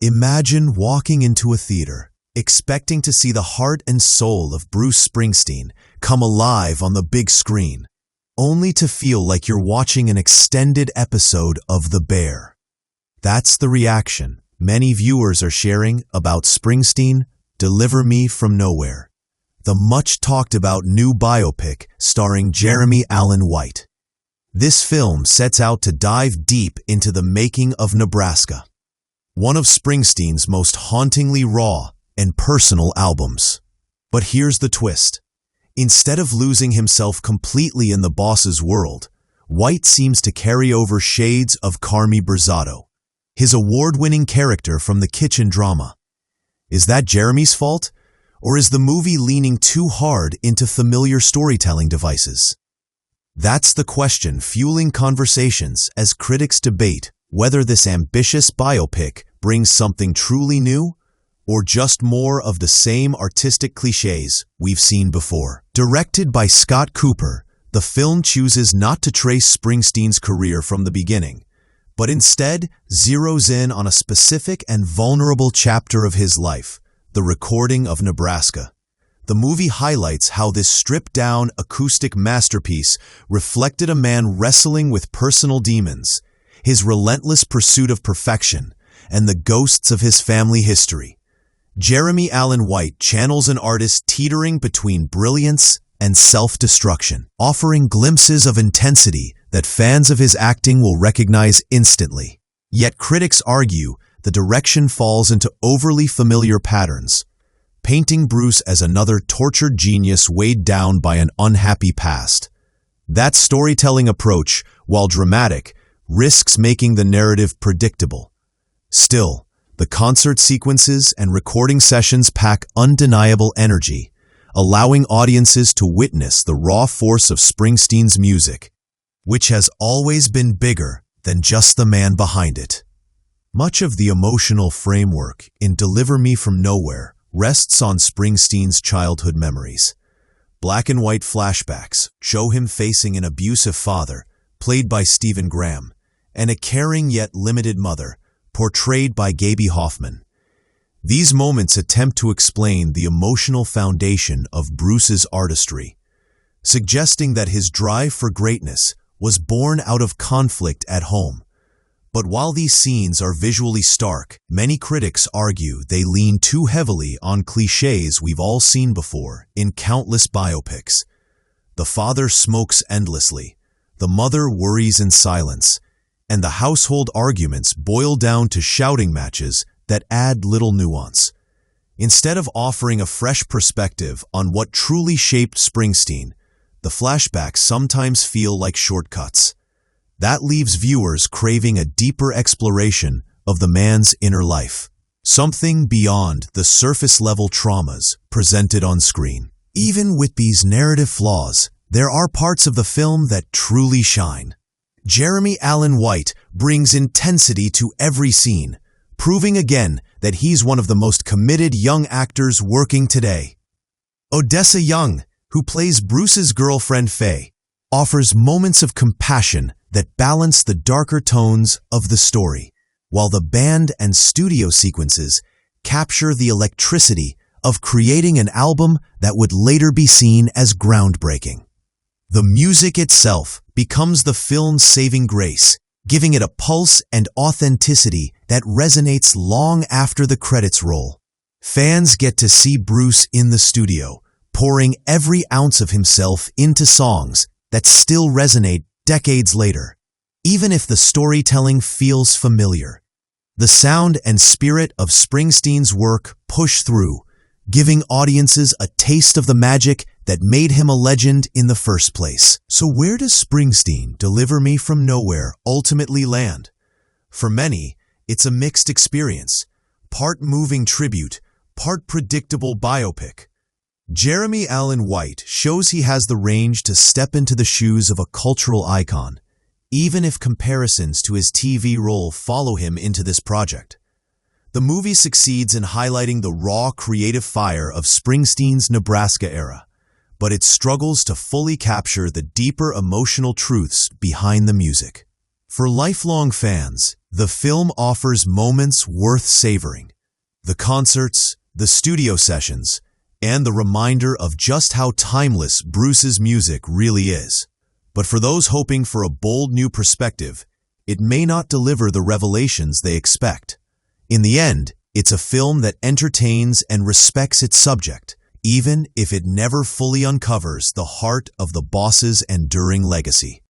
Imagine walking into a theater, expecting to see the heart and soul of Bruce Springsteen come alive on the big screen, only to feel like you're watching an extended episode of The Bear. That's the reaction many viewers are sharing about Springsteen, Deliver Me From Nowhere, the much-talked-about new biopic starring Jeremy Allen White. This film sets out to dive deep into the making of Nebraska, one of Springsteen's most hauntingly raw and personal albums. But here's the twist. Instead of losing himself completely in the boss's world, White seems to carry over shades of Carmy Brzado, his award-winning character from the kitchen drama. Is that Jeremy's fault, or is the movie leaning too hard into familiar storytelling devices? That's the question fueling conversations as critics debate whether this ambitious biopic brings something truly new or just more of the same artistic cliches we've seen before. Directed by Scott Cooper, the film chooses not to trace Springsteen's career from the beginning, but instead zeroes in on a specific and vulnerable chapter of his life, the recording of Nebraska. The movie highlights how this stripped-down acoustic masterpiece reflected a man wrestling with personal demons, his relentless pursuit of perfection, and the ghosts of his family history. Jeremy Allen White channels an artist teetering between brilliance and self-destruction, offering glimpses of intensity that fans of his acting will recognize instantly. Yet critics argue the direction falls into overly familiar patterns, painting Bruce as another tortured genius weighed down by an unhappy past. That storytelling approach, while dramatic, risks making the narrative predictable. Still, the concert sequences and recording sessions pack undeniable energy, allowing audiences to witness the raw force of Springsteen's music, which has always been bigger than just the man behind it. Much of the emotional framework in Deliver Me From Nowhere rests on Springsteen's childhood memories. Black and white flashbacks show him facing an abusive father, played by Stephen Graham, and a caring yet limited mother, portrayed by Gaby Hoffmann. These moments attempt to explain the emotional foundation of Bruce's artistry, suggesting that his drive for greatness was born out of conflict at home. But while these scenes are visually stark, many critics argue they lean too heavily on cliches we've all seen before in countless biopics. The father smokes endlessly, the mother worries in silence, and the household arguments boil down to shouting matches that add little nuance. Instead of offering a fresh perspective on what truly shaped Springsteen, the flashbacks sometimes feel like shortcuts. That leaves viewers craving a deeper exploration of the man's inner life, something beyond the surface-level traumas presented on screen. Even with these narrative flaws, there are parts of the film that truly shine. Jeremy Allen White brings intensity to every scene, proving again that he's one of the most committed young actors working today. Odessa Young, who plays Bruce's girlfriend Faye, offers moments of compassion that balance the darker tones of the story, while the band and studio sequences capture the electricity of creating an album that would later be seen as groundbreaking. The music itself becomes the film's saving grace, giving it a pulse and authenticity that resonates long after the credits roll. Fans get to see Bruce in the studio, pouring every ounce of himself into songs that still resonate decades later. Even if the storytelling feels familiar, the sound and spirit of Springsteen's work push through, giving audiences a taste of the magic that made him a legend in the first place. So where does Springsteen Deliver Me From Nowhere ultimately land? For many, it's a mixed experience, part moving tribute, part predictable biopic. Jeremy Allen White shows he has the range to step into the shoes of a cultural icon, even if comparisons to his TV role follow him into this project. The movie succeeds in highlighting the raw creative fire of Springsteen's Nebraska era, but it struggles to fully capture the deeper emotional truths behind the music. For lifelong fans, The film offers moments worth savoring. The concerts, the studio sessions, and the reminder of just how timeless Bruce's music really is. But for those hoping for a bold new perspective, it may not deliver the revelations they expect. In the end, it's a film that entertains and respects its subject, even if it never fully uncovers the heart of the boss's enduring legacy.